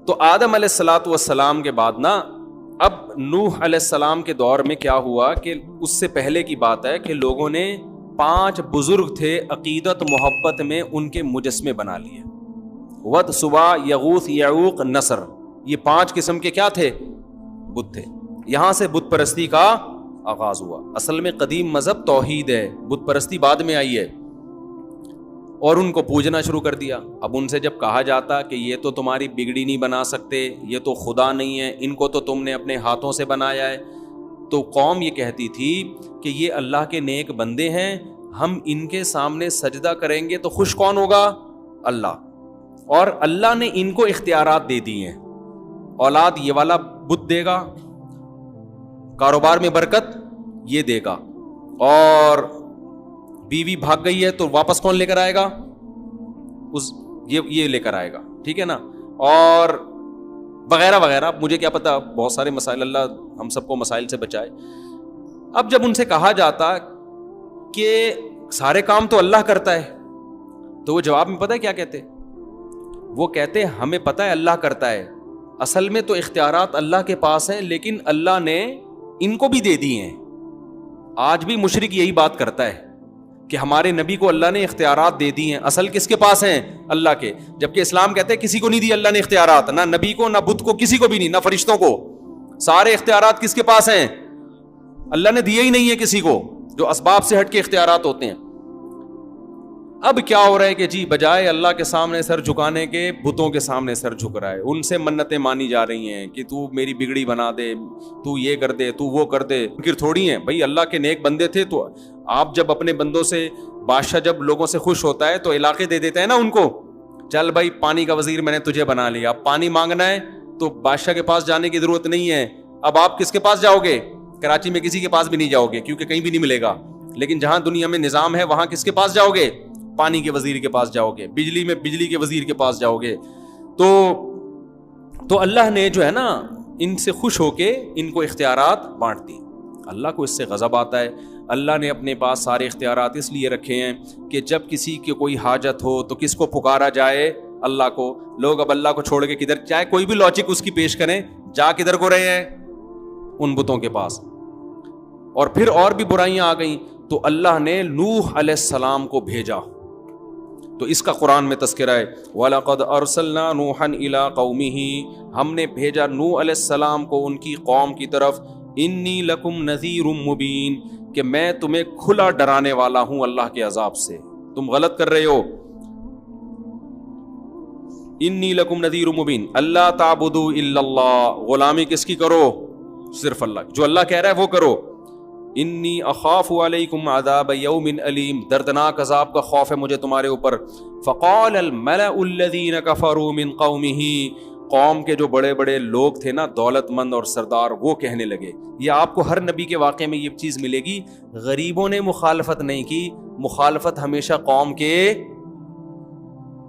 تو آدم علیہ الصلاۃ والسلام کے بعد نا اب نوح علیہ السلام کے دور میں کیا ہوا کہ اس سے پہلے کی بات ہے کہ لوگوں نے 5 بزرگ تھے عقیدت محبت میں ان کے مجسمے بنا لیے. ود، سوا، یغوث، یعوق، نصر، یہ 5 قسم کے کیا تھے؟ بت تھے. یہاں سے بت پرستی کا آغاز ہوا. اصل میں قدیم مذہب توحید ہے، بت پرستی بعد میں آئی ہے، اور ان کو پوجنا شروع کر دیا. اب ان سے جب کہا جاتا کہ یہ تو تمہاری بگڑی نہیں بنا سکتے، یہ تو خدا نہیں ہے، ان کو تو تم نے اپنے ہاتھوں سے بنایا ہے، تو قوم یہ کہتی تھی کہ یہ اللہ کے نیک بندے ہیں، ہم ان کے سامنے سجدہ کریں گے تو خوش کون ہوگا؟ اللہ. اور اللہ نے ان کو اختیارات دے دی ہیں، اولاد یہ والا بت دے گا، کاروبار میں برکت یہ دے گا، اور بیوی بھاگ گئی ہے تو واپس کون لے کر آئے گا؟ یہ لے کر آئے گا، ٹھیک ہے نا، اور وغیرہ وغیرہ. مجھے کیا پتا، بہت سارے مسائل، اللہ ہم سب کو مسائل سے بچائے. اب جب ان سے کہا جاتا کہ سارے کام تو اللہ کرتا ہے، تو وہ جواب میں پتہ ہے کیا کہتے؟ وہ کہتے ہمیں پتہ ہے اللہ کرتا ہے، اصل میں تو اختیارات اللہ کے پاس ہیں، لیکن اللہ نے ان کو بھی دے دی ہیں. آج بھی مشرک یہی بات کرتا ہے کہ ہمارے نبی کو اللہ نے اختیارات دے دی ہیں، اصل کس کے پاس ہیں؟ اللہ کے. جبکہ اسلام کہتے ہیں کسی کو نہیں دی اللہ نے اختیارات، نہ نبی کو، نہ بت کو، کسی کو بھی نہیں، نہ فرشتوں کو. سارے اختیارات کس کے پاس ہیں؟ اللہ نے دیے ہی نہیں ہے کسی کو، جو اسباب سے ہٹ کے اختیارات ہوتے ہیں. اب کیا ہو رہا ہے کہ جی بجائے اللہ کے سامنے سر جھکانے کے بتوں کے سامنے سر جھک رہا ہے، ان سے منتیں مانی جا رہی ہیں کہ تو میری بگڑی بنا دے، تو یہ کر دے، تو وہ کر دے. پھر تھوڑی ہیں بھائی، اللہ کے نیک بندے تھے تو آپ جب اپنے بندوں سے، بادشاہ جب لوگوں سے خوش ہوتا ہے تو علاقے دے دیتے ہیں نا ان کو. چل بھائی پانی کا وزیر میں نے تجھے بنا لیا، اب پانی مانگنا ہے تو بادشاہ کے پاس جانے کی ضرورت نہیں ہے. اب آپ کس کے پاس جاؤ گے؟ کراچی میں کسی کے پاس بھی نہیں جاؤ گے کیونکہ کہیں بھی نہیں ملے گا. لیکن جہاں دنیا میں نظام ہے وہاں کس کے پاس جاؤ گے؟ پانی کے وزیر کے پاس جاؤ گے، بجلی میں بجلی کے وزیر کے پاس جاؤ گے. تو اللہ نے جو ہے نا ان سے خوش ہو کے ان کو اختیارات بانٹ دی. اللہ کو اس سے غضب آتا ہے. اللہ نے اپنے پاس سارے اختیارات اس لیے رکھے ہیں کہ جب کسی کی کوئی حاجت ہو تو کس کو پکارا جائے؟ اللہ کو. لوگ اب اللہ کو چھوڑ کے کدھر، چاہے کوئی بھی لاجک اس کی پیش کریں، جا کدھر کو رہے ہیں؟ ان بتوں کے پاس. اور پھر اور بھی برائیاں آ گئیں تو اللہ نے نوح علیہ السلام کو بھیجا. تو اس کا قرآن میں تذکرہ ہے، وَلَقَدْ أَرْسَلْنَا نُوحًا إِلَىٰ قَوْمِهِ، ہم نے بھیجا نوح علیہ السلام کو ان کی قوم کی طرف. إِنِّي لَكُمْ نَذِيرٌ مُّبِينٌ، کہ میں تمہیں کھلا ڈرانے والا ہوں اللہ کے عذاب سے، تم غلط کر رہے ہو. إِنِّي لَكُمْ نَذِيرٌ مُّبِينٌ أَلَّا تَعْبُدُوا إِلَّا اللَّهَ، غلامی کس کی کرو؟ صرف اللہ. جو اللہ کہہ رہا ہے وہ کرو. انی اخاف علیکم عذاب یوم علیم، دردناک عذاب کا خوف ہے مجھے تمہارے اوپر. فقال الملأ الذین کفروا من قومہ، قوم کے جو بڑے بڑے لوگ تھے نا، دولت مند اور سردار، وہ کہنے لگے. یہ آپ کو ہر نبی کے واقعے میں یہ چیز ملے گی، غریبوں نے مخالفت نہیں کی، مخالفت ہمیشہ قوم کے،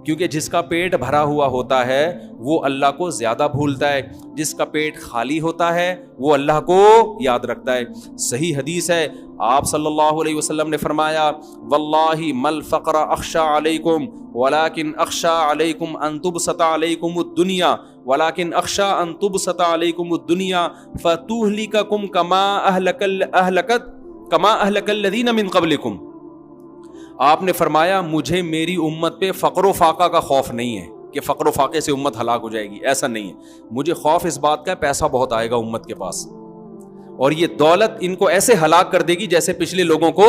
کیونکہ جس کا پیٹ بھرا ہوا ہوتا ہے وہ اللہ کو زیادہ بھولتا ہے، جس کا پیٹ خالی ہوتا ہے وہ اللہ کو یاد رکھتا ہے. صحیح حدیث ہے، آپ صلی اللہ علیہ وسلم نے فرمایا، واللہ مل فقر اخشى علیکم ولکن اخشى علیکم ان تبسط علیکم الدنیا ولکن اخشى ان تبسط علیکم الدنیا فتہلککم کما اہلک الذین من قبلکم. آپ نے فرمایا مجھے میری امت پہ فقر و فاقہ کا خوف نہیں ہے کہ فقر و فاقے سے امت ہلاک ہو جائے گی، ایسا نہیں ہے. مجھے خوف اس بات کا پیسہ بہت آئے گا امت کے پاس، اور یہ دولت ان کو ایسے ہلاک کر دے گی جیسے پچھلے لوگوں کو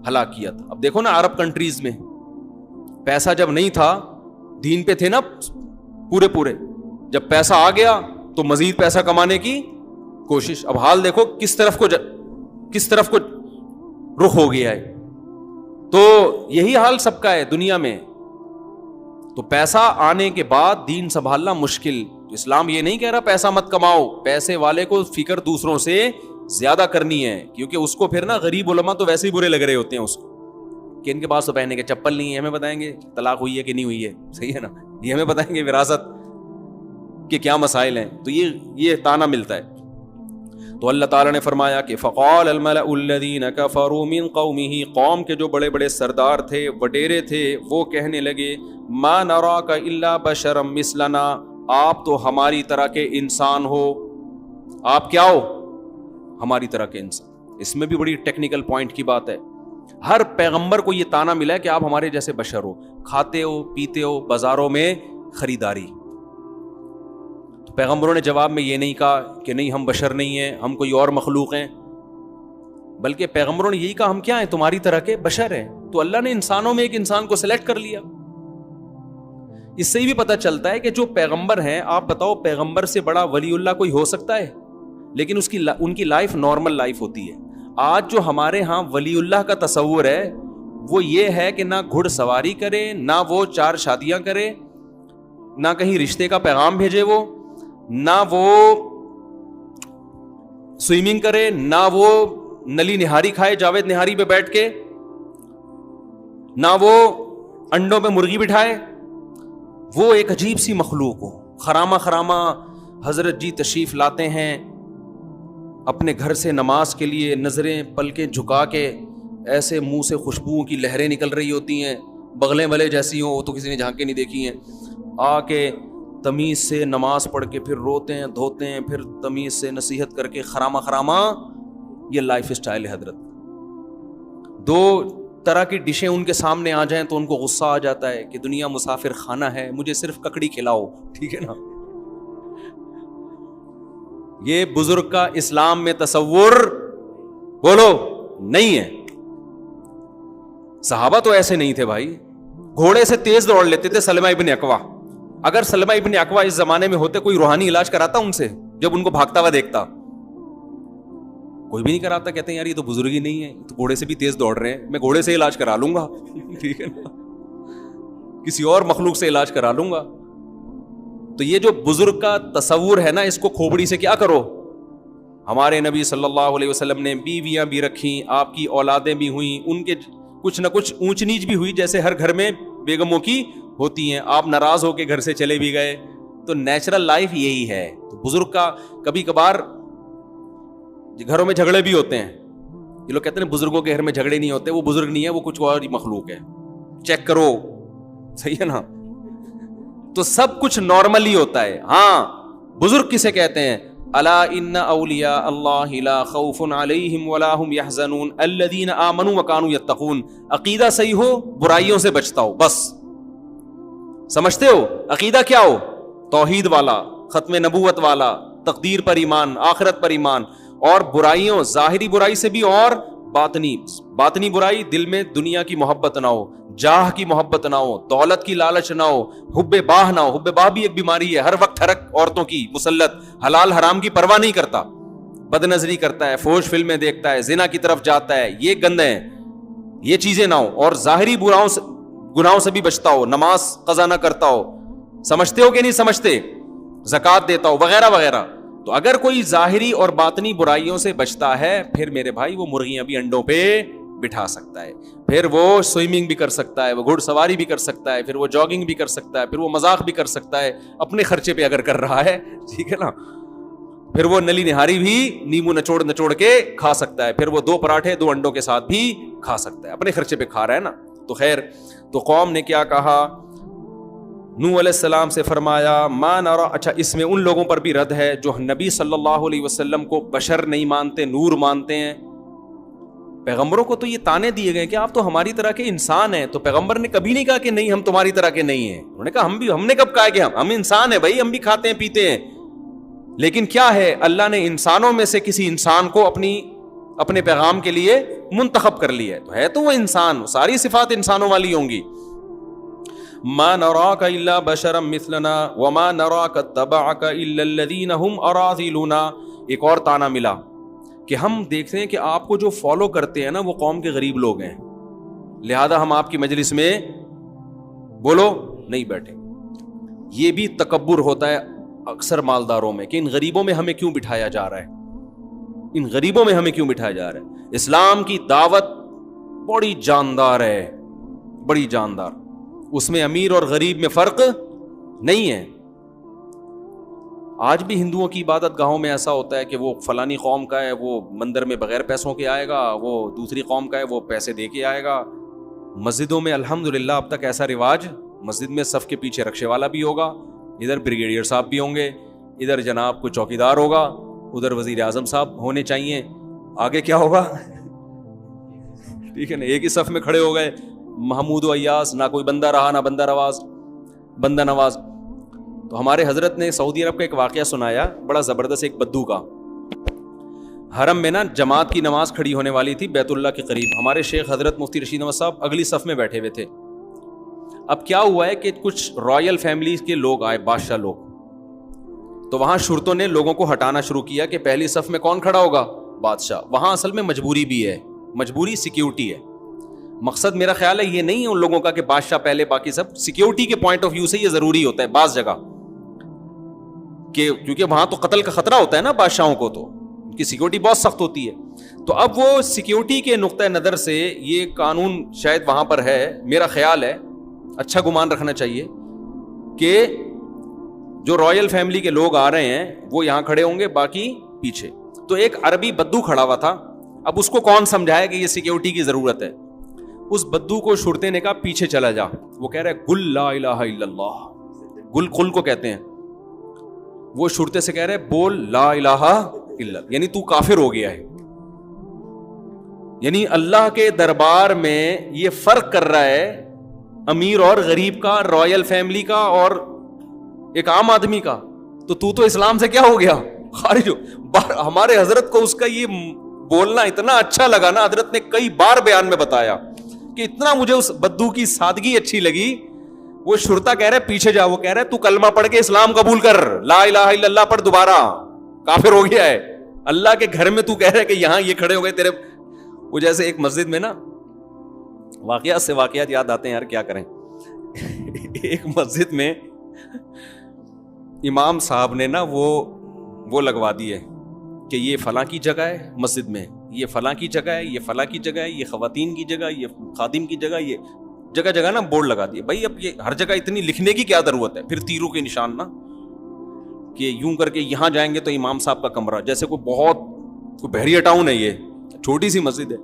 ہلاک کیا تھا. اب دیکھو نا عرب کنٹریز میں پیسہ جب نہیں تھا، دین پہ تھے نا پورے، جب پیسہ آ گیا تو مزید پیسہ کمانے کی کوشش. اب حال دیکھو کس طرف کو رخ ہو گیا ہے. تو یہی حال سب کا ہے دنیا میں. تو پیسہ آنے کے بعد دین سنبھالنا مشکل. اسلام یہ نہیں کہہ رہا پیسہ مت کماؤ، پیسے والے کو فکر دوسروں سے زیادہ کرنی ہے، کیونکہ اس کو پھر نا غریب علماء تو ویسے ہی برے لگ رہے ہوتے ہیں اس کو کہ ان کے پاس تو پہننے کے چپل نہیں ہے، ہمیں بتائیں گے طلاق ہوئی ہے کہ نہیں ہوئی ہے، صحیح ہے نا، یہ ہمیں بتائیں گے وراثت کے کیا مسائل ہیں. تو یہ تانا ملتا ہے. تو اللہ تعالیٰ نے فرمایا کہ فقال الملأ الذین کفروا من قومہ، قوم کے جو بڑے بڑے سردار تھے، وڈیرے تھے، وہ کہنے لگے ما نراک الا بشرا مثلنا، آپ تو ہماری طرح کے انسان ہو. آپ کیا ہو؟ ہماری طرح کے انسان. اس میں بھی بڑی ٹیکنیکل پوائنٹ کی بات ہے. ہر پیغمبر کو یہ تانا ملا ہے کہ آپ ہمارے جیسے بشر ہو, کھاتے ہو پیتے ہو, بازاروں میں خریداری. تو پیغمبروں نے جواب میں یہ نہیں کہا کہ نہیں ہم بشر نہیں ہیں, ہم کوئی اور مخلوق ہیں, بلکہ پیغمبروں نے یہی کہا ہم کیا ہیں, تمہاری طرح کے بشر ہیں. تو اللہ نے انسانوں میں ایک انسان کو سلیکٹ کر لیا. اس سے بھی پتہ چلتا ہے کہ جو پیغمبر ہیں, آپ بتاؤ پیغمبر سے بڑا ولی اللہ کوئی ہو سکتا ہے؟ لیکن ان کی لائف نارمل لائف ہوتی ہے. آج جو ہمارے ہاں ولی اللہ کا تصور ہے وہ یہ ہے کہ نہ گھڑ سواری کرے, نہ وہ 4 شادیاں کرے, نہ کہیں رشتے کا پیغام بھیجے, وہ نہ وہ سوئمنگ کرے, نہ وہ نلی نہاری کھائے جاوید نہاری پہ بیٹھ کے, نہ وہ انڈوں پہ مرغی بٹھائے. وہ ایک عجیب سی مخلوق ہو. خرامہ حضرت جی تشریف لاتے ہیں اپنے گھر سے نماز کے لیے, نظریں پلکیں جھکا کے, ایسے منہ سے خوشبوؤں کی لہریں نکل رہی ہوتی ہیں, بغلیں بھلے جیسی ہوں, وہ تو کسی نے جھانک کے نہیں دیکھی ہیں. آ کے تمیز سے نماز پڑھ کے پھر روتے ہیں دھوتے ہیں, پھر تمیز سے نصیحت کر کے خرامہ. یہ لائف اسٹائل ہے حضرت. 2 طرح کی ڈشیں ان کے سامنے آ جائیں تو ان کو غصہ آ جاتا ہے کہ دنیا مسافر خانہ ہے, مجھے صرف ککڑی کھلاؤ, ٹھیک ہے نا. یہ بزرگ کا اسلام میں تصور بولو نہیں ہے. صحابہ تو ایسے نہیں تھے بھائی, گھوڑے سے تیز دوڑ لیتے تھے. سلمہ ابن اکوا, اگر سلمہ ابن اکوا اس زمانے میں ہوتے, کوئی روحانی علاج کراتا ان سے؟ جب ان کو بھاگتا ہوا دیکھتا, کوئی بھی نہیں کراتا. کہتے ہیں یار یہ تو بزرگ ہی نہیں ہے, تو گھوڑے سے بھی تیز دوڑ رہے ہیں, میں گھوڑے سے علاج کرا لوں گا, ٹھیک ہے نا, کسی اور مخلوق سے علاج کرا لوں گا. تو یہ جو بزرگ کا تصور ہے نا, اس کو کھوپڑی سے کیا کرو. ہمارے نبی صلی اللہ علیہ وسلم نے بیویاں بھی رکھیں, آپ کی اولادیں بھی ہوئیں, ان کے کچھ نہ کچھ اونچ نیچ بھی ہوئی, جیسے ہر گھر میں بیگموں کی ہوتی ہیں. آپ ناراض ہو کے گھر سے چلے بھی گئے, تو نیچرل لائف یہی ہے. تو بزرگ کا کبھی کبھار گھروں میں جھگڑے بھی ہوتے ہیں. یہ لوگ کہتے ہیں بزرگوں کے گھر میں جھگڑے نہیں ہوتے, وہ بزرگ نہیں ہے, وہ کچھ اور مخلوق ہے, چیک کرو, صحیح ہے نا. تو سب کچھ نارمل ہی ہوتا ہے. ہاں بزرگ کسے کہتے ہیں؟ الا ان اولیاء اللہ لا خوف علیہم ولا هم يحزنون الذین آمنوا وكانوا يتقون. عقیدہ صحیح ہو, برائیوں سے بچتا ہو, بس. سمجھتے ہو عقیدہ کیا ہو؟ توحید والا, ختم نبوت والا, تقدیر پر ایمان, آخرت پر ایمان, اور برائیوں, ظاہری برائی سے بھی, اور باطنی برائی, دل میں دنیا کی محبت نہ ہو, جاہ کی محبت نہ ہو, دولت کی لالچ نہ ہو, حب باہ نہ ہو. حب باہ بھی ایک بیماری ہے, ہر وقت ہر عورتوں کی مسلط, حلال حرام کی پرواہ نہیں کرتا, بد نظری کرتا ہے, فوش فلمیں دیکھتا ہے, زنا کی طرف جاتا ہے, یہ گندے ہیں, یہ چیزیں نہ ہو. اور ظاہری گناہوں سے بھی بچتا ہو, نماز قضا نہ کرتا ہو, سمجھتے ہو کہ نہیں سمجھتے, زکوٰۃ دیتا ہو, وغیرہ وغیرہ. تو اگر کوئی ظاہری اور باطنی برائیوں سے بچتا ہے, پھر میرے بھائی وہ مرغیاں بھی انڈوں پہ بٹھا سکتا ہے, پھر وہ سوئمنگ بھی کر سکتا ہے, وہ گھڑ سواری بھی کر سکتا ہے, پھر وہ جاگنگ بھی کر سکتا ہے, پھر وہ مذاق بھی کر سکتا ہے اپنے خرچے پہ اگر کر رہا ہے, ٹھیک ہے نا. پھر وہ نلی نہاری بھی نیمبو نچوڑ کے کھا سکتا ہے, پھر وہ 2 پراٹھے 2 انڈوں کے ساتھ بھی کھا سکتا ہے, اپنے خرچے پہ کھا رہا ہے نا. تو خیر, تو قوم نے کیا کہا, نوح علیہ السلام سے فرمایا ما نرا. اچھا, اس میں ان لوگوں پر بھی رد ہے جو نبی صلی اللہ علیہ وسلم کو بشر نہیں مانتے, نور مانتے ہیں. پیغمبروں کو تو یہ تانے دیے گئے کہ آپ تو ہماری طرح کے انسان ہیں. تو پیغمبر نے کبھی نہیں کہا کہ نہیں ہم تمہاری طرح کے نہیں ہیں. انہوں نے کہا ہم نے کب کہا کہ ہم انسان ہیں بھائی, ہم بھی کھاتے ہیں پیتے ہیں. لیکن کیا ہے, اللہ نے انسانوں میں سے کسی انسان کو اپنے پیغام کے لیے منتخب کر لیا ہے, تو ہے تو وہ انسان, ساری صفات انسانوں والی ہوں گی. ما نراک الا بشرا مثلنا وما نراک اتبعک الا الذین هم اراذلنا. ایک اور تانا ملا کہ ہم دیکھتے ہیں کہ آپ کو جو فالو کرتے ہیں نا وہ قوم کے غریب لوگ ہیں, لہذا ہم آپ کی مجلس میں بولو نہیں بیٹھیں. یہ بھی تکبر ہوتا ہے اکثر مالداروں میں کہ ان غریبوں میں ہمیں کیوں بٹھایا جا رہا ہے, ان غریبوں میں ہمیں کیوں بٹھایا جا رہا ہے. اسلام کی دعوت بڑی جاندار ہے, بڑی جاندار, اس میں امیر اور غریب میں فرق نہیں ہے. آج بھی ہندوؤں کی عبادت گاہوں میں ایسا ہوتا ہے کہ وہ فلانی قوم کا ہے, وہ مندر میں بغیر پیسوں کے آئے گا, وہ دوسری قوم کا ہے وہ پیسے دے کے آئے گا. مسجدوں میں الحمدللہ اب تک ایسا رواج, مسجد میں صف کے پیچھے رکشے والا بھی ہوگا, ادھر بریگیڈیئر صاحب بھی ہوں گے, ادھر جناب کوئی چوکیدار ہوگا, ادھر وزیر اعظم صاحب ہونے چاہیے, آگے کیا ہوگا؟ ٹھیک ہے نا, ایک ہی صف میں کھڑے ہو گئے, محمود و ایاس, نہ کوئی بندہ رہا نہ بندہ نواز. تو ہمارے حضرت نے سعودی عرب کا ایک واقعہ سنایا بڑا زبردست, ایک بدو کا. حرم میں نا جماعت کی نماز کھڑی ہونے والی تھی بیت اللہ کے قریب, ہمارے شیخ حضرت مفتی رشید احمد صاحب اگلی صف میں بیٹھے ہوئے تھے. اب کیا ہوا ہے کہ کچھ رائل فیملیز کے لوگ آئے, بادشاہ لوگ, تو وہاں شرطوں نے لوگوں کو ہٹانا شروع کیا کہ پہلی صف میں کون کھڑا ہوگا؟ بادشاہ. وہاں اصل میں مجبوری بھی ہے, مجبوری سیکیورٹی ہے. مقصد میرا خیال ہے یہ نہیں ہے ان لوگوں کا کہ بادشاہ پہلے باقی سب, سیکیورٹی کے پوائنٹ آف ویو سے یہ ضروری ہوتا ہے بعض جگہ, کہ کیونکہ وہاں تو قتل کا خطرہ ہوتا ہے نا بادشاہوں کو, تو ان کی سیکیورٹی بہت سخت ہوتی ہے. تو اب وہ سیکیورٹی کے نقطۂ نظر سے یہ قانون شاید وہاں پر ہے, میرا خیال ہے, اچھا گمان رکھنا چاہیے کہ جو رائل فیملی کے لوگ آ رہے ہیں وہ یہاں کھڑے ہوں گے, باقی پیچھے. تو ایک عربی بدو کھڑا ہوا تھا, اب اس کو کون سمجھائے کہ یہ سیکیورٹی کی ضرورت ہے؟ اس بدو کو شرطے نے کہا پیچھے چلا جا. وہ کہہ رہا ہے گل لا الہ الا اللہ, گل قل کو کہتے ہیں. وہ شرطے سے کہہ رہے بول لا الہ الا, یعنی تو کافر ہو گیا ہے. یعنی اللہ کے دربار میں یہ فرق کر رہا ہے امیر اور غریب کا, رائل فیملی کا اور ایک عام آدمی کا. تو اسلام سے کیا ہو گیا؟ خارج ہو. ہمارے حضرت کو اس کا یہ بولنا اتنا اچھا لگا نا, حضرت نے کئی بار بیان میں بتایا کہ اتنا مجھے اس بدو کی سادگی اچھی لگی. وہ شرطا کہہ رہے پیچھے جا, وہ کہہ رہے تو کلمہ پڑھ کے اسلام قبول کر, لا الہ الا اللہ پڑھ, دوبارہ کافر ہو گیا ہے. اللہ کے گھر میں تو کہہ رہے کہ یہاں یہ کھڑے ہو گئے تیرے. وہ جیسے ایک مسجد میں نا, واقعات سے واقعات یاد آتے ہیں یار, کیا کریں. ایک مسجد میں امام صاحب نے نا وہ لگوا دی ہے کہ یہ فلاں کی جگہ ہے مسجد میں, یہ فلاں کی جگہ ہے, یہ فلاں کی جگہ ہے, یہ خواتین کی جگہ, یہ خادم کی جگہ, یہ جگہ جگہ نا بورڈ لگا دیے. بھائی اب یہ ہر جگہ اتنی لکھنے کی کیا ضرورت ہے؟ پھر تیروں کے نشان نا, کہ یوں کر کے یہاں جائیں گے تو امام صاحب کا کمرہ, جیسے کوئی بحریہ ٹاؤن ہے, یہ چھوٹی سی مسجد ہے.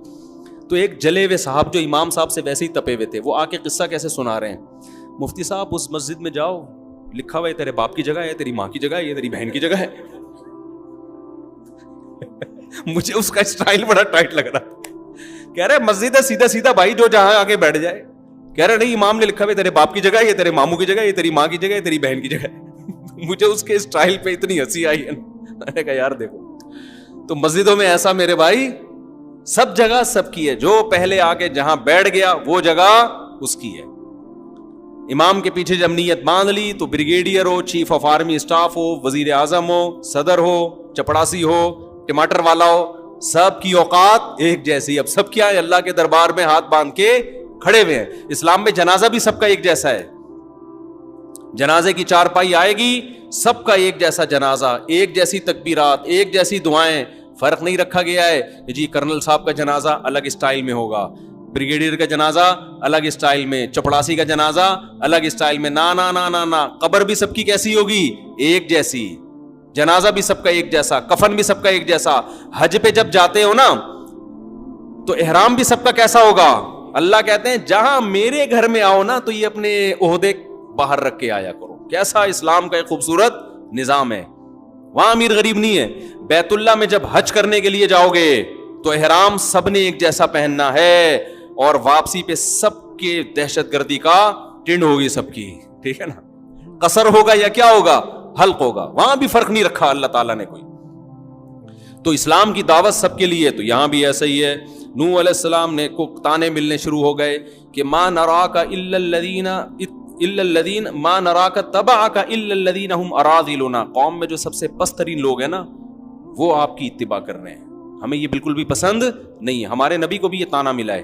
تو ایک جلے ہوئے صاحب جو امام صاحب سے ویسے ہی تپے ہوئے تھے, وہ آ کے قصہ کیسے سنا رہے ہیں, مفتی صاحب اس مسجد میں جاؤ, لکھا ہوا ہے تیرے باپ کی جگہ ہے, تیری ماں کی جگہ ہے, یہ تیری بہن کی جگہ ہے. مجھے اس کا اسٹائل بڑا ٹائٹ لگ رہا. کہہ رہے مسجد ہے سیدھا سیدھا بھائی, جو جہاں آگے بیٹھ جائے. کہہ رہے نہیں, امام نے لکھا ہوا ہے تیرے باپ کی جگہ ہے, یہ تیرے ماموں کی جگہ ہے, یہ تیری ماں کی جگہ ہے, تیری بہن کی جگہ ہے. مجھے اس کے اسٹائل پہ اتنی ہنسی آئی ہے, میں نے کہا یار دیکھو, تو مسجدوں میں ایسا میرے بھائی سب جگہ سب کی ہے, جو پہلے آ کے جہاں بیٹھ گیا وہ جگہ اس کی ہے. امام کے پیچھے جب نیت باندھ لی تو بریگیڈیئر ہو, چیف آف آرمی اسٹاف ہو, وزیر اعظم ہو, صدر ہو, چپڑاسی ہو, ٹماٹر والا ہو, سب کی اوقات ایک جیسی. اب سب کیا ہے, اللہ کے دربار میں ہاتھ باندھ کے کھڑے ہوئے ہیں. اسلام میں جنازہ بھی سب کا ایک جیسا ہے, جنازے کی چارپائی آئے گی, سب کا ایک جیسا جنازہ, ایک جیسی تکبیرات, ایک جیسی دعائیں, فرق نہیں رکھا گیا ہے جی کرنل صاحب کا جنازہ الگ اسٹائل میں ہوگا, بریگیڈیئر کا جنازہ الگ اسٹائل میں, چپڑاسی کا جنازہ الگ اسٹائل میں. نا نا نا نا نا, قبر بھی سب کی کیسی ہوگی؟ ایک جیسی. جنازہ بھی سب کا ایک جیسا, کفن بھی سب کا ایک جیسا. حج پہ جب جاتے ہو نا تو احرام بھی سب کا کیسا ہوگا؟ اللہ کہتے ہیں جہاں میرے گھر میں آؤ نا تو یہ اپنے عہدے باہر رکھ کے آیا کرو. کیسا اسلام کا ایک خوبصورت نظام ہے. وہاں امیر غریب نہیں ہے. بیت اللہ میں جب حج کرنے کے لیے جاؤ گے تو احرام سب نے ایک جیسا پہننا ہے, اور واپسی پہ سب کے دہشت گردی کا ٹنڈ ہوگی سب کی, ٹھیک ہے نا. قصر ہوگا یا کیا ہوگا, حلق ہوگا. وہاں بھی فرق نہیں رکھا اللہ تعالیٰ نے کوئی. تو اسلام کی دعوت سب کے لیے, تو یہاں بھی ایسا ہی ہے. نوح علیہ السلام نے کو تانے ملنے شروع ہو گئے کہ ما نراک الا الذین ما نراک تبعک الا الذین هم اراذلنا. قوم میں جو سب سے پست ترین لوگ ہیں نا وہ آپ کی اتباع کر رہے ہیں, ہمیں یہ بالکل بھی پسند نہیں ہے. ہمارے نبی کو بھی یہ تانا ملا ہے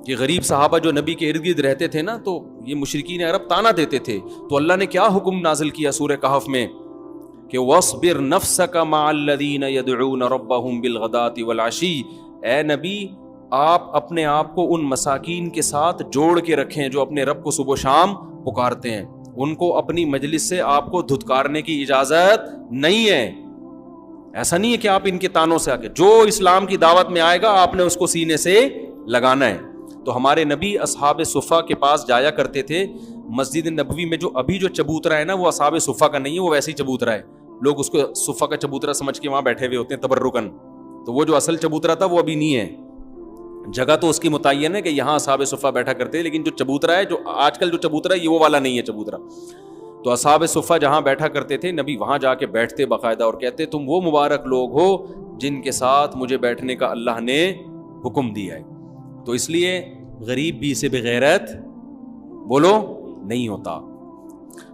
کہ غریب صحابہ جو نبی کے ارد گرد رہتے تھے نا تو یہ مشرکین عرب تانا دیتے تھے. تو اللہ نے کیا حکم نازل کیا سورہ کہف میں کہ وَاصْبِرْ نَفْسَكَ مَعَ الَّذِينَ يَدْعُونَ رَبَّهُمْ بِالْغَدَاةِ وَالْعَشِيِّ. اے نبی آپ اپنے آپ کو ان مساکین کے ساتھ جوڑ کے رکھیں جو اپنے رب کو صبح و شام پکارتے ہیں. ان کو اپنی مجلس سے آپ کو دھتکارنے کی اجازت نہیں ہے. ایسا نہیں ہے کہ آپ ان کے تانوں سے آ کے, جو اسلام کی دعوت میں آئے گا آپ نے اس کو سینے سے لگانا ہے. تو ہمارے نبی اصحاب صفہ کے پاس جایا کرتے تھے, مسجد نبوی میں جو ابھی جو چبوترا ہے نا وہ اصحاب صفہ کا نہیں ہے, وہ ویسے ہی چبوترا ہے. لوگ اس کو صفہ کا چبوترا سمجھ کے وہاں بیٹھے ہوئے ہوتے ہیں تبرکن, تو وہ جو اصل چبوترا تھا وہ ابھی نہیں ہے. جگہ تو اس کی متعین ہے کہ یہاں اصحاب صفہ بیٹھا کرتے ہیں, لیکن جو چبوترا ہے, جو آج کل جو چبوترا ہے, یہ وہ والا نہیں ہے چبوترا. تو اصحاب صفہ جہاں بیٹھا کرتے تھے, نبی وہاں جا کے بیٹھتے باقاعدہ اور کہتے تم وہ مبارک لوگ ہو جن کے ساتھ مجھے بیٹھنے کا اللہ نے حکم دیا ہے. تو اس لیے غریب بھی سے بغیرت بولو نہیں ہوتا.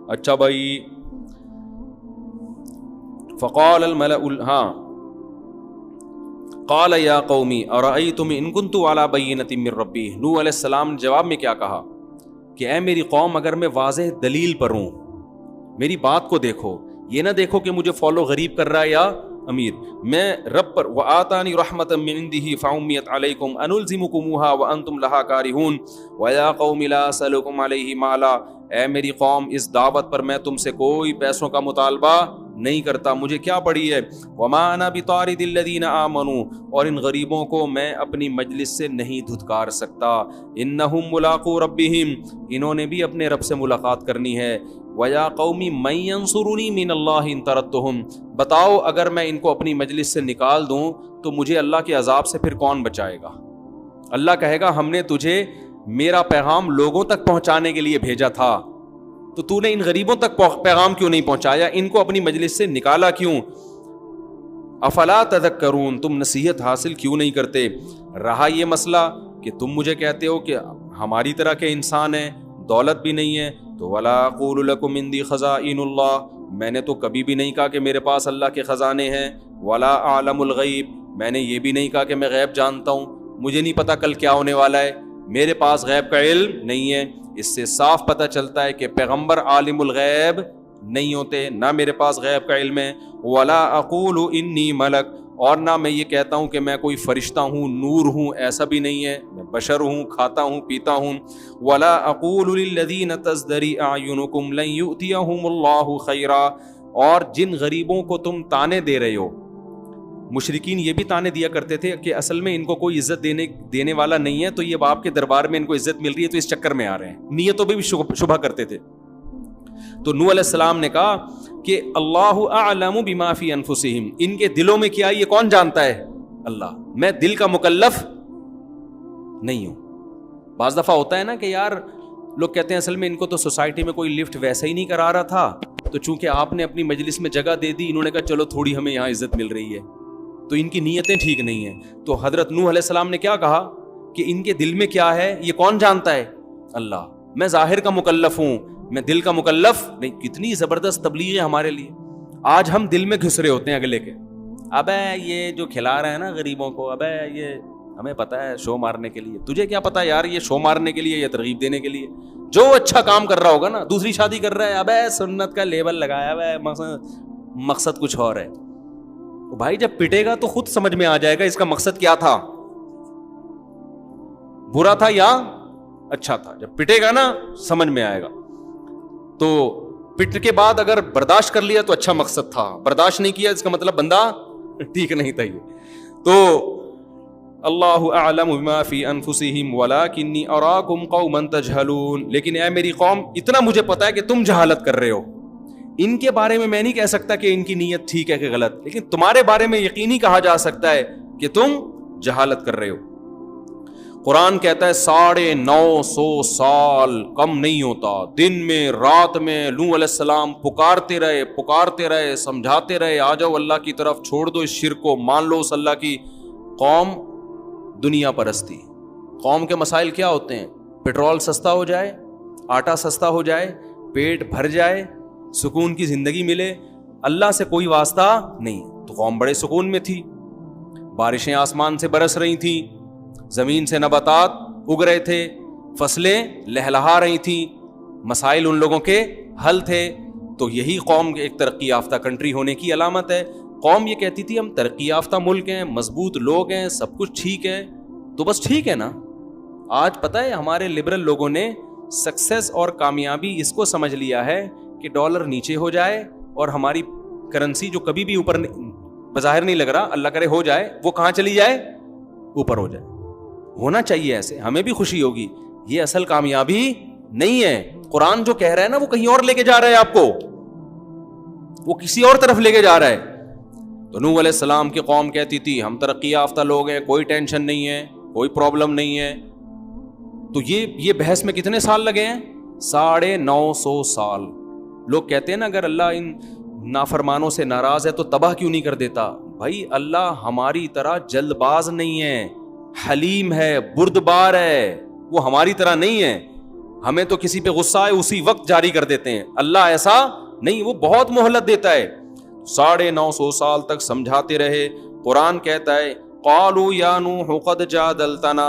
اچھا بھائی, فقال الملأ قال یا قومی ارأیتم ان کنت علی بینۃ من ربی. نوح علیہ السلام نے جواب میں کیا کہا کہ اے میری قوم, اگر میں واضح دلیل پر ہوں, میری بات کو دیکھو, یہ نہ دیکھو کہ مجھے فالو غریب کر رہا ہے یا امیر, میں رب پر وآتانی رحمۃ من عنده فعمیت علیکم انلزمکموها وانتم لها کارہون ویا قوم لا اسألکم علیہ مالا. اے میری قوم, اس دعوت پر میں تم سے کوئی پیسوں کا مطالبہ نہیں کرتا, مجھے کیا پڑی ہے. وما انا بطارد الذین آمنوا, اور ان غریبوں کو میں اپنی مجلس سے نہیں دھتکار سکتا. انہم ملاقو ربہم, انہوں نے بھی اپنے رب سے ملاقات کرنی ہے. وَيَا قَوْمِ مَن يَنصُرُنِي مِنَ اللَّهِ إِن طَرَدتُّهُمْ, بتاؤ اگر میں ان کو اپنی مجلس سے نکال دوں تو مجھے اللہ کے عذاب سے پھر کون بچائے گا. اللہ کہے گا ہم نے تجھے میرا پیغام لوگوں تک پہنچانے کے لیے بھیجا تھا, تو تو نے ان غریبوں تک پیغام کیوں نہیں پہنچایا, ان کو اپنی مجلس سے نکالا کیوں. افلا تذکرون, تم نصیحت حاصل کیوں نہیں کرتے. رہا یہ مسئلہ کہ تم مجھے کہتے ہو کہ ہماری طرح کے انسان ہیں, دولت بھی نہیں ہے, تو ولا اقول لکم عندی خزائن اللہ, میں نے تو کبھی بھی نہیں کہا کہ میرے پاس اللہ کے خزانے ہیں. ولا اعلم الغیب, میں نے یہ بھی نہیں کہا کہ میں غیب جانتا ہوں, مجھے نہیں پتا کل کیا ہونے والا ہے, میرے پاس غیب کا علم نہیں ہے. اس سے صاف پتہ چلتا ہے کہ پیغمبر عالم الغیب نہیں ہوتے, نہ میرے پاس غیب کا علم ہے. ولا اقول انی ملک, اور نہ میں یہ کہتا ہوں کہ میں کوئی فرشتہ ہوں, نور ہوں, ایسا بھی نہیں ہے, میں بشر ہوں, کھاتا ہوں, پیتا ہوں. ولا اقول للذین تزدری اعینکم لن یؤتیہم اللہ خیرا, اور جن غریبوں کو تم تانے دے رہے ہو, مشرکین یہ بھی تانے دیا کرتے تھے کہ اصل میں ان کو کوئی عزت دینے والا نہیں ہے, تو یہ باپ کے دربار میں ان کو عزت مل رہی ہے تو اس چکر میں آ رہے ہیں, نیتوں پہ بھی شبہ کرتے تھے. تو نوح علیہ السلام نے کہا کہ اللہ اعلم بما فی انفسہم, ان کے دلوں میں کیا یہ کون جانتا ہے, اللہ, میں دل کا مکلف نہیں ہوں. بعض دفعہ ہوتا ہے نا کہ یار لوگ کہتے ہیں اصل میں ان کو تو سوسائٹی میں کوئی لفٹ ویسا ہی نہیں کرا رہا تھا, تو چونکہ آپ نے اپنی مجلس میں جگہ دے دی, انہوں نے کہا چلو تھوڑی ہمیں یہاں عزت مل رہی ہے, تو ان کی نیتیں ٹھیک نہیں ہیں. تو حضرت نوح علیہ السلام نے کیا کہا کہ ان کے دل میں کیا ہے یہ کون جانتا ہے, اللہ, میں ظاہر کا مکلف ہوں, میں دل کا مکلف نہیں. کتنی زبردست تبلیغ ہے ہمارے لیے. آج ہم دل میں گھس رہے ہوتے ہیں اگلے کے, ابے یہ جو کھلا رہے ہیں نا غریبوں کو, ابے یہ ہمیں پتا ہے شو مارنے کے لیے. تجھے کیا پتا یار یہ شو مارنے کے لیے یا ترغیب دینے کے لیے. جو اچھا کام کر رہا ہوگا نا, دوسری شادی کر رہا ہے, ابے سنت کا لیبل لگایا ہوا ہے, مقصد کچھ اور ہے. بھائی جب پٹے گا تو خود سمجھ میں آ جائے گا اس کا مقصد کیا تھا, برا تھا یا اچھا تھا. جب پٹے گا نا سمجھ میں آئے گا. تو پٹ کے بعد اگر برداشت کر لیا تو اچھا مقصد تھا, برداشت نہیں کیا اس کا مطلب بندہ ٹھیک نہیں تھا. یہ تو اللہ اعلم بما فی انفسہم ولکنی اراکم قوما تجہلون, لیکن اے میری قوم اتنا مجھے پتا ہے کہ تم جہالت کر رہے ہو. ان کے بارے میں نہیں کہہ سکتا کہ ان کی نیت ٹھیک ہے کہ غلط, لیکن تمہارے بارے میں یقینی کہا جا سکتا ہے کہ تم جہالت کر رہے ہو. قرآن کہتا ہے 950 سال کم نہیں ہوتا, دن میں رات میں نوح علیہ السلام پکارتے رہے, سمجھاتے رہے, آ جاؤ اللہ کی طرف, چھوڑ دو اس شرک کو, مان لو اس اللہ کی. قوم دنیا پرستی. قوم کے مسائل کیا ہوتے ہیں, پیٹرول سستا ہو جائے, آٹا سستا ہو جائے, پیٹ بھر جائے, سکون کی زندگی ملے, اللہ سے کوئی واسطہ نہیں. تو قوم بڑے سکون میں تھی, بارشیں آسمان سے برس رہی تھیں, زمین سے نباتات اگ رہے تھے, فصلیں لہلہا رہی تھیں, مسائل ان لوگوں کے حل تھے. تو یہی قوم ایک ترقی یافتہ کنٹری ہونے کی علامت ہے. قوم یہ کہتی تھی ہم ترقی یافتہ ملک ہیں, مضبوط لوگ ہیں, سب کچھ ٹھیک ہے, تو بس ٹھیک ہے نا. آج پتہ ہے ہمارے لبرل لوگوں نے سکسیس اور کامیابی اس کو سمجھ لیا ہے کہ ڈالر نیچے ہو جائے اور ہماری کرنسی جو کبھی بھی اوپر بظاہر نہیں لگ رہا, اللہ کرے ہو جائے, وہ کہاں چلی جائے, اوپر ہو جائے. ہونا چاہیے ایسے, ہمیں بھی خوشی ہوگی. یہ اصل کامیابی نہیں ہے. قرآن جو کہہ رہا ہے نا وہ کہیں اور لے کے جا رہا ہے آپ کو, وہ کسی اور طرف لے کے جا رہا ہے. تو نوح علیہ السلام کی قوم کہتی تھی ہم ترقی یافتہ لوگ ہیں, کوئی ٹینشن نہیں ہے, کوئی پرابلم نہیں ہے. تو یہ بحث میں کتنے سال لگے ہیں؟ 950 سال. لوگ کہتے ہیں نا اگر اللہ ان نافرمانوں سے ناراض ہے تو تباہ کیوں نہیں کر دیتا؟ بھائی اللہ ہماری طرح جلد باز نہیں ہے, حلیم ہے, بردبار ہے. وہ ہماری طرح نہیں ہے, ہمیں تو کسی پہ غصہ ہے اسی وقت جاری کر دیتے ہیں. اللہ ایسا نہیں, وہ بہت مہلت دیتا ہے. 950 سال تک سمجھاتے رہے. قرآن کہتا ہے قالوا یا نوح قد جادلتنا,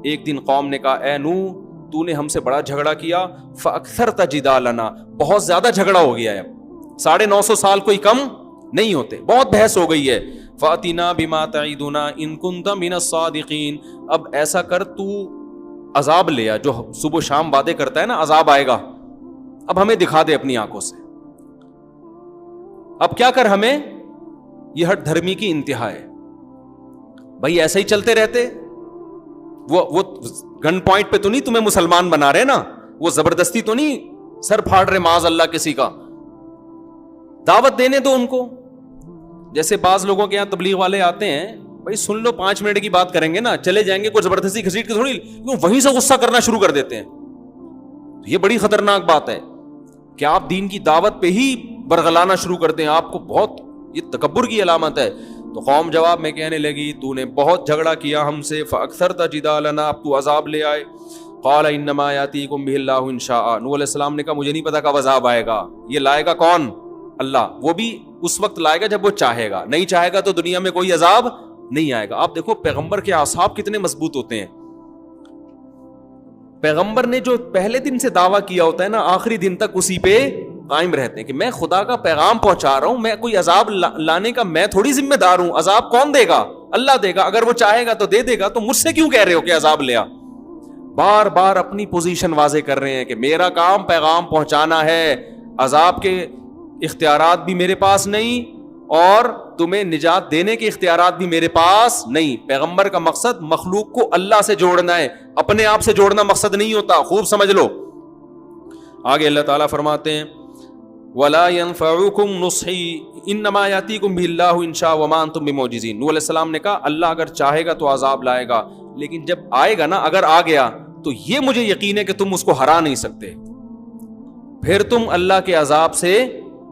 ایک دن قوم نے کہا اے نوح تو نے ہم سے بڑا جھگڑا کیا, فاکثرت جدالنا, بہت زیادہ جھگڑا ہو گیا ہے. 950 سال کوئی کم نہیں ہوتے, بہت بحث ہو گئی ہے. فاتنا بما تعیدنا ان کنت من الصادقین, اب ایسا کر تو عذاب لے آ, جو صبح شام وعدے کرتا ہے نا عذاب آئے گا, اب ہمیں دکھا دے اپنی آنکھوں سے. اب کیا کر, ہمیں یہ ہٹ دھرمی کی انتہا ہے. بھائی ایسے ہی چلتے رہتے, وہ گن پوائنٹ پہ تو نہیں تمہیں مسلمان بنا رہے نا, وہ زبردستی تو نہیں سر پھاڑ رہے معاذ اللہ کسی کا. دعوت دینے دو ان کو. جیسے بعض لوگوں کے یہاں تبلیغ والے آتے ہیں, بھائی سن لو 5 منٹ کی بات کریں گے نا, چلے جائیں گے, کوئی زبردستی گھسیٹ کے تھوڑی, وہیں سے غصہ کرنا شروع کر دیتے ہیں. یہ بڑی خطرناک بات ہے کہ آپ دین کی دعوت پہ ہی برگلانا شروع کر دیں, آپ کو بہت, یہ تکبر کی علامت ہے. تو قوم جواب میں کہنے لگی تو نے بہت جھگڑا کیا ہم سے, فاکثرت جدالنا, اب تو عذاب لے آئے. قال انما یاتیکم بہ اللہ ان شاء. نوح علیہ السلام نے کہا مجھے نہیں پتا کب عذاب آئے گا, یہ لائے گا کون؟ اللہ. وہ بھی اس وقت لائے گا جب وہ چاہے گا, نہیں چاہے گا تو دنیا میں کوئی عذاب نہیں آئے گا. آپ دیکھو پیغمبر کے اعصاب کتنے مضبوط ہوتے ہیں. پیغمبر نے جو پہلے دن سے دعویٰ کیا ہوتا ہے نا, آخری دن تک اسی پہ قائم رہتے ہیں کہ میں خدا کا پیغام پہنچا رہا ہوں, میں کوئی عذاب لانے کا میں تھوڑی ذمہ دار ہوں. عذاب کون دے گا؟ اللہ دے گا. اگر وہ چاہے گا تو دے دے گا, تو مجھ سے کیوں کہہ رہے ہو کہ عذاب لیا؟ بار بار اپنی پوزیشن واضح کر رہے ہیں کہ میرا کام پیغام پہنچانا ہے, عذاب کے اختیارات بھی میرے پاس نہیں اور تمہیں نجات دینے کے اختیارات بھی میرے پاس نہیں. پیغمبر کا مقصد مخلوق کو اللہ سے جوڑنا ہے, اپنے آپ سے جوڑنا مقصد نہیں ہوتا, خوب سمجھ لو. آگے اللہ تعالیٰ فرماتے ہیں وَلَا يَنْفَعُكُمْ نُصْحِي إِنَّمَا يَأْتِيكُمْ بِهِ اللَّهُ إِنْ شَاءَ وَمَا أَنْتُمْ بِمُعْجِزِينَ. نوح علیہ السلام نے کہا اللہ اگر چاہے گا تو عذاب لائے گا, لیکن جب آئے گا نا, اگر آ گیا تو یہ مجھے یقین ہے کہ تم اس کو ہرا نہیں سکتے, پھر تم اللہ کے عذاب سے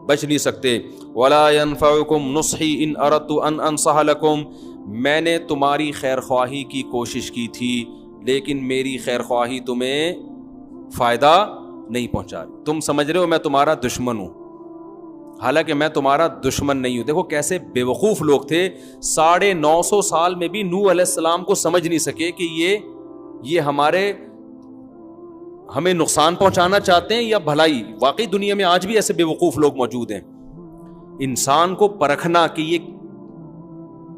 بچ نہیں سکتے. وَلَا يَنْفَعُكُمْ نُصْحِي إِنْ أَرَدْتُ أَنْ أَنْصَحَ لَكُمْ, میں نے تمہاری خیر خواہی کی کوشش کی تھی لیکن میری خیر خواہی تمہیں فائدہ نہیں پہنچا. تم سمجھ رہے ہو میں تمہارا دشمن ہوں, حالانکہ میں تمہارا دشمن نہیں ہوں. دیکھو کیسے بے وقوف لوگ تھے. 950 سال میں بھی نوح علیہ السلام کو سمجھ نہیں سکے کہ یہ ہمیں نقصان پہنچانا چاہتے ہیں یا بھلائی. واقعی دنیا میں آج بھی ایسے بے وقوف لوگ موجود ہیں. انسان کو پرکھنا کہ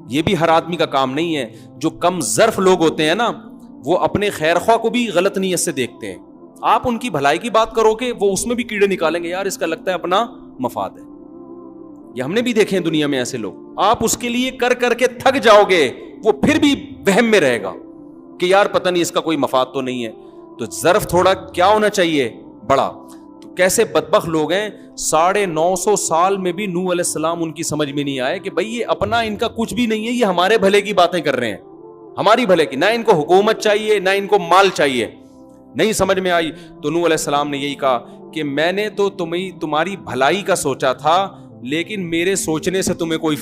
یہ بھی ہر آدمی کا کام نہیں ہے. جو کم ظرف لوگ ہوتے ہیں نا, وہ اپنے خیر خواہ کو بھی غلط نیت سے دیکھتے ہیں. آپ ان کی بھلائی کی بات کرو کہ وہ اس میں بھی کیڑے نکالیں گے, یار اس کا لگتا ہے اپنا مفاد ہے. یہ ہم نے بھی دیکھے ہیں دنیا میں ایسے لوگ. آپ اس کے لیے کر کر کے تھک جاؤ گے, وہ پھر بھی وہم میں رہے گا کہ یار پتہ نہیں اس کا کوئی مفاد تو نہیں ہے. تو ظرف تھوڑا کیا ہونا چاہیے, بڑا. تو کیسے بدبخت لوگ ہیں, 950 سال میں بھی نوح علیہ السلام ان کی سمجھ میں نہیں آئے کہ بھئی یہ اپنا ان کا کچھ بھی نہیں ہے, یہ ہمارے بھلے کی باتیں کر رہے ہیں, ہماری بھلے کی. نہ ان کو حکومت چاہیے نہ ان کو مال چاہیے. نہیں سمجھ میں آئی تو نوح علیہ السلام نے یہی کہا کہ میں نے تو تمہاری بھلائی کا سوچا تھا, لیکن میرے سوچنے سے تمہیں کوئی